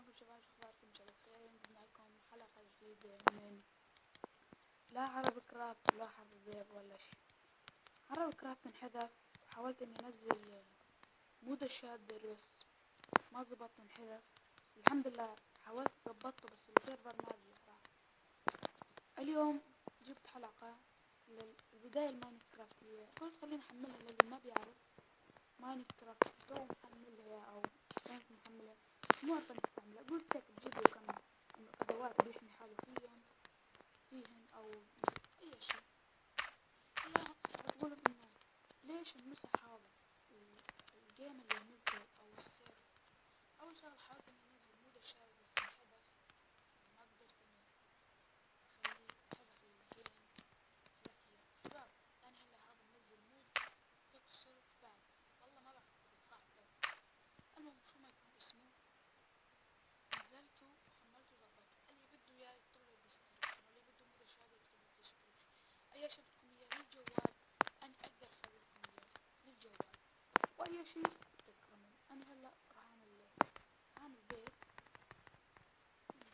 معكم شباب، شو اخباركم؟ ان شاء الله بخير. جبنا لكم حلقة جديدة من لا عربي كرافت ولا حرب بيض ولا شي. عربي كرافت انحذف، حاولت اني انزل مود الشادر بس ما زبط وانحذف، بس الحمد لله حاولت ظبطته بس السيرفر ما رجع راح. اليوم جبت حلقة للبداية الماينكرافتية، قلت خليني احملها للي ما بيعرف ماينكرافت تو محملها او كنت محملها مو عارفة نستعملها. قلت هيك بجيبه كم ادوات بيحمي حاله فيهن او اي شيء. هلا هتقولوا انه ليش المسح هذا الجيم اللي عملته او السيرفر. اول شغله حاولت اني انزل مود الشارع بس انحذف، ما قدرت اني اخليه انحذف الجيم ذكية شباب. انا هلا هذا منزل مود تكسر باك، والله ما بعرف اكتب صح بس المهم شو ما يكون اسمه نزلته وحملته وظبطته. اللي بده اياه يكتب له بالديسكربشن واللي بده مود الشهادة يكتب له بالديسكربشن. اي شي بدكم اياه للجوال انا اقدر اسوي لكم اياه للجوال، واي شي تكرمون. انا هلا راح اعمل بيت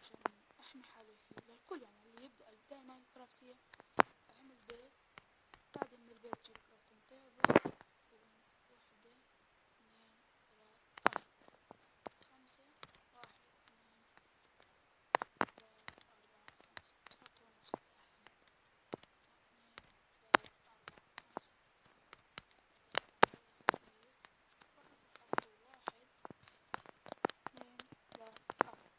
عشان احمي حالي فيه للكل، يعني اللي يبدأ البداية ماينكرافتية اعمل بيت. بعدين من البيت جيب كرافتنج تيبل، واحدة اثنين ثلاثة خمسة، واحد اثنين ثلاث أربعة خمسة، تحط هون ستة أحسن. اثنين ثلاث أربعة خمسة، راح أحط واحد اثنين ثلاث أربعة.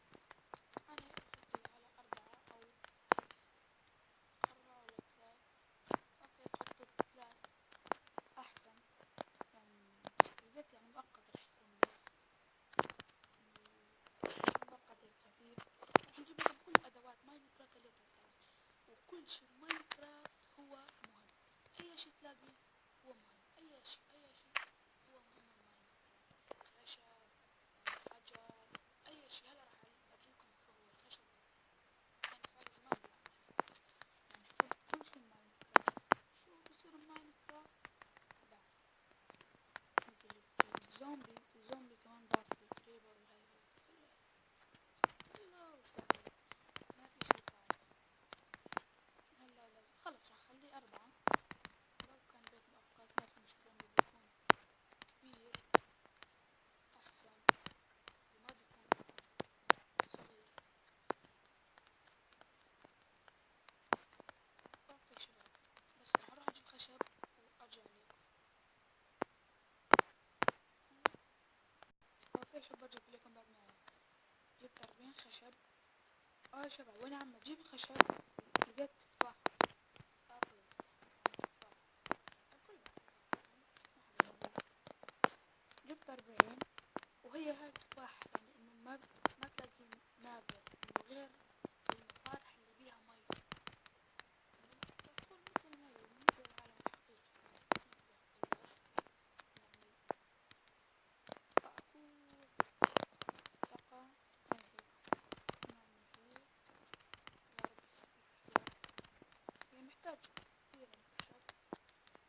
أنا أخذت على أربعة أو أربعة ولا ثلاث. أوكي تحطوا ثلاث أحسن، يعني البيت يعني مؤقت راح يكون بس مؤقت هيك خفيف. راح نجيب لكم كل أدوات ماينكرافت اللي تحتاج، وكل شي ماينكرافت هو مهم. أي شي تلاقيه هو مهم، أي شي هو مهم بماينكرافت. خشب، حجر، أي شي. هلا راح أورجيكم شو هو الخشب. أنا صار زمان بعمل يعني كل شي ماينكرافت. شو بصير بماينكرافت بعرف، مثل الزومبي كمان بعرف الكريبر وهي كله سهل، ما في شي صعب. هلا لازم خلص راح اخليه أربعة. لو كان بيت مؤقت ما في مشكلة انه بيكون كبير احسن وما بيكون صغير. اوكي شباب، بس راح اروح اجيب خشب وارجع لكم. اوكي شباب برجع لكم بعد ما جبت 40 خشب. اه شباب وين عم اجيب خشب لقيت تفاح ابل، تفاح الكل جبت 40 وهي هاي تفاح، يعني انه ما تلاقي نابع انه غير المفارح اللي بيها مي، تكون مثل المي مثل العالم الحقيقي يعني معقول طاقة هيك نعمل هيك. يا رب هي محتاج كثير من الخشب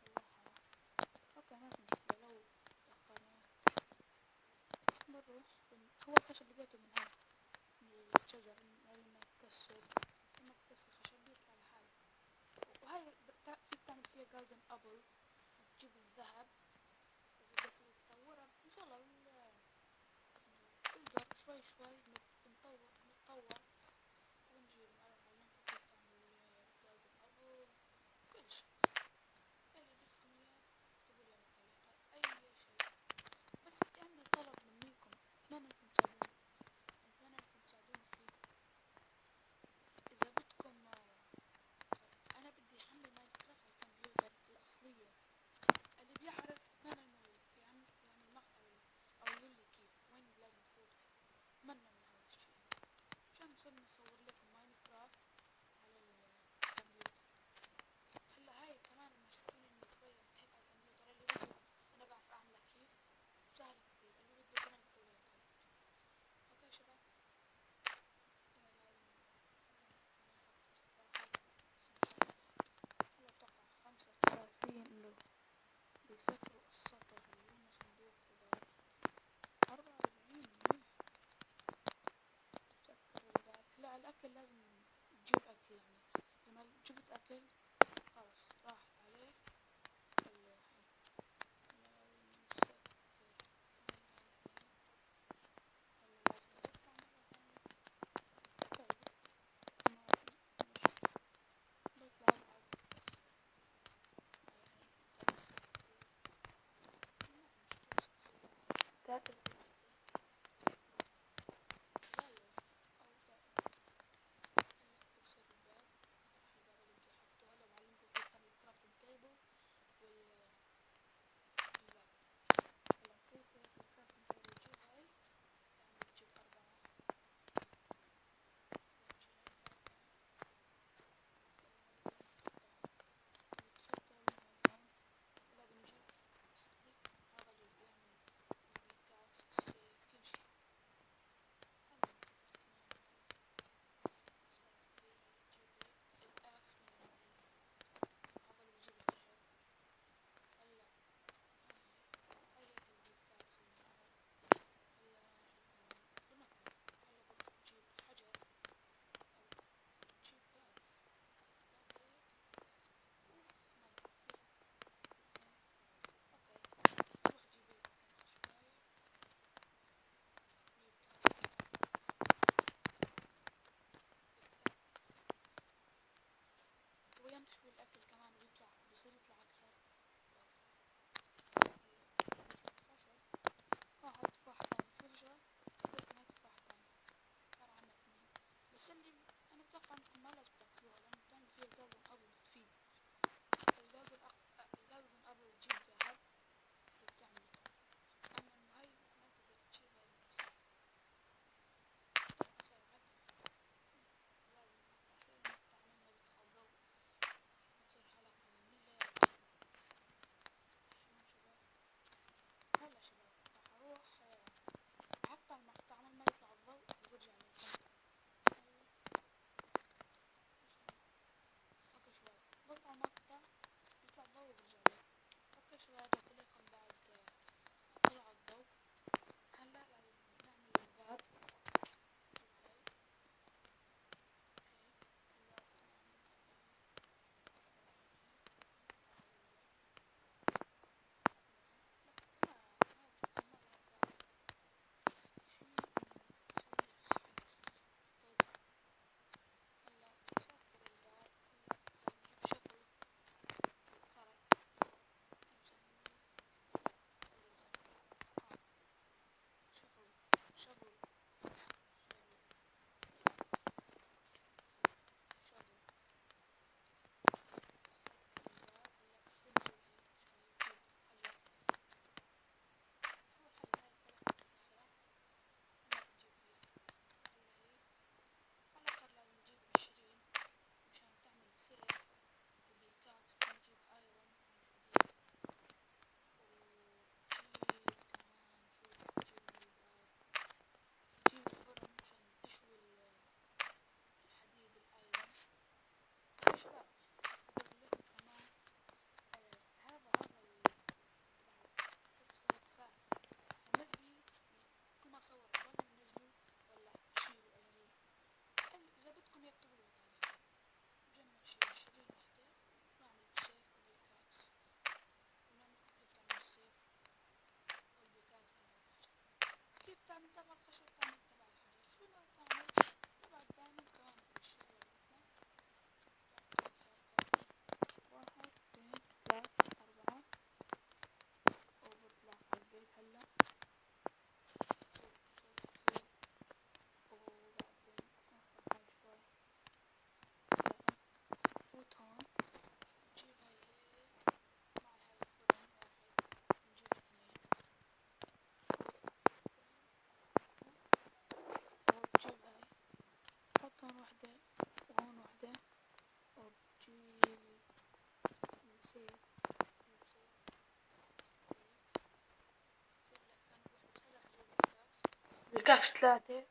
والله حرام. اوكي ما في مشكلة لو تأخرنا بنروح هو الخشب لقيته من هون من الشجر لما تكسر، لما تكسر خشب بيطلع لحاله. وهاي فيك تعمل فيها جاردن ابل، تجيب الذهب اذا بدك تطورها ان شاء الله تقدر شوي شوي نتطور ونجيب. انا بعلمكم كيف تعمل جاردن ابل كل شي. اللي بدكم اياه اكتبوا لي بالتعليقات اي شي. بس في عندي طلب منيكم، اتمنى انكم تساعدوني فيه. اذا بدكم انا بدي احمل ماينكرافت على الكمبيوتر الاصلية. اللي بيعرف اتمنى انه يعمل مقطع او يقول لي كيف وين لازم افوت. اتمنى من هذا. الاكل لازم تجيب اكل يعني، لما جبت اكل خلاص راحت عليه وينشوي الأكل كمان بيصير يطلع أكثر. هات تفاحة ثانية فرجة، قلت هات تفاحة ثانية، صار عنا 2. بس اللي أنا أتوقع إنكم ما لازم تاكلوها لأنه بتعمل فيها الجلد الأبيض تفيد. الجلد الأبيض تجيب ذهب وبتعمل، أما إنه هاي ما تقدر تجيبها لازم تعملها بتخضر تصير حلقة جميلة. هلا شباب راح اروح اقطع المقطع عمل ما يطلع الضوء وارجع لكم. اوكي شباب بقطع المقطع يطلع الضوء وارجع لكم. اوكي شباب قلت لكم بعد طلع الضوء. هلا لازم نعمل الباب. تعمل تبع الخشب، تعمل تبع الحجر، شو ما تعمل تبع دايما كمان الأشياء اللي 1 2 3 4 وبطلع على البيت هلا. وبعدين نوقف هاي شوي، فوت هون نجيب هاي مع هاي الفرن 1 نجيب 2 وبجيب هاي حط هون 1 وهون 1 وبجيب الزيت الكاكس 3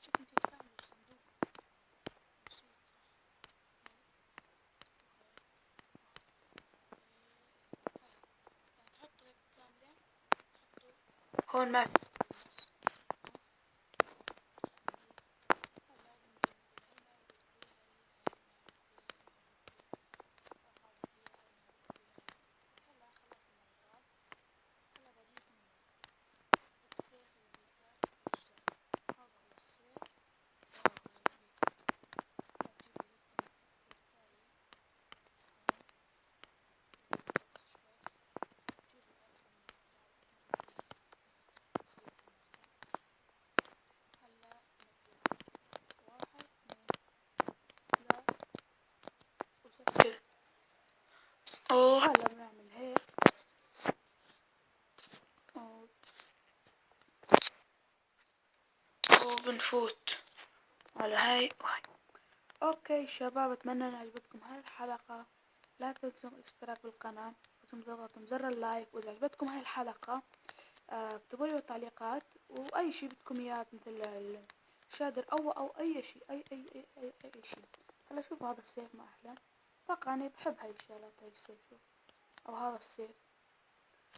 شكل كيف تعملوا صندوق بسيط. هون ما في. وسكر. وهلا بنعمل هيك وبنفوت على هاي وهاي. اوكي شباب، اتمنى ان عجبتكم هاي الحلقة. لا تنسوا الاشتراك بالقناة وتضغطوا زر اللايك. واذا عجبتكم هاي الحلقة اكتبوا لي بالتعليقات واي شي بدكم اياه، مثل الشادر او اي شي، اي شي. هلا شوفوا هذا السيف ما احلى. اتوقع اني بحب هاي الشغلات، هاي السيف شوف، او هذا السيف.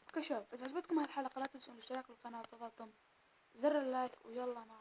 اوكي شباب، اذا عجبتكم هاي الحلقة لا تنسوا الاشتراك بالقناة وتضغطوا زر اللايك، ويلا مع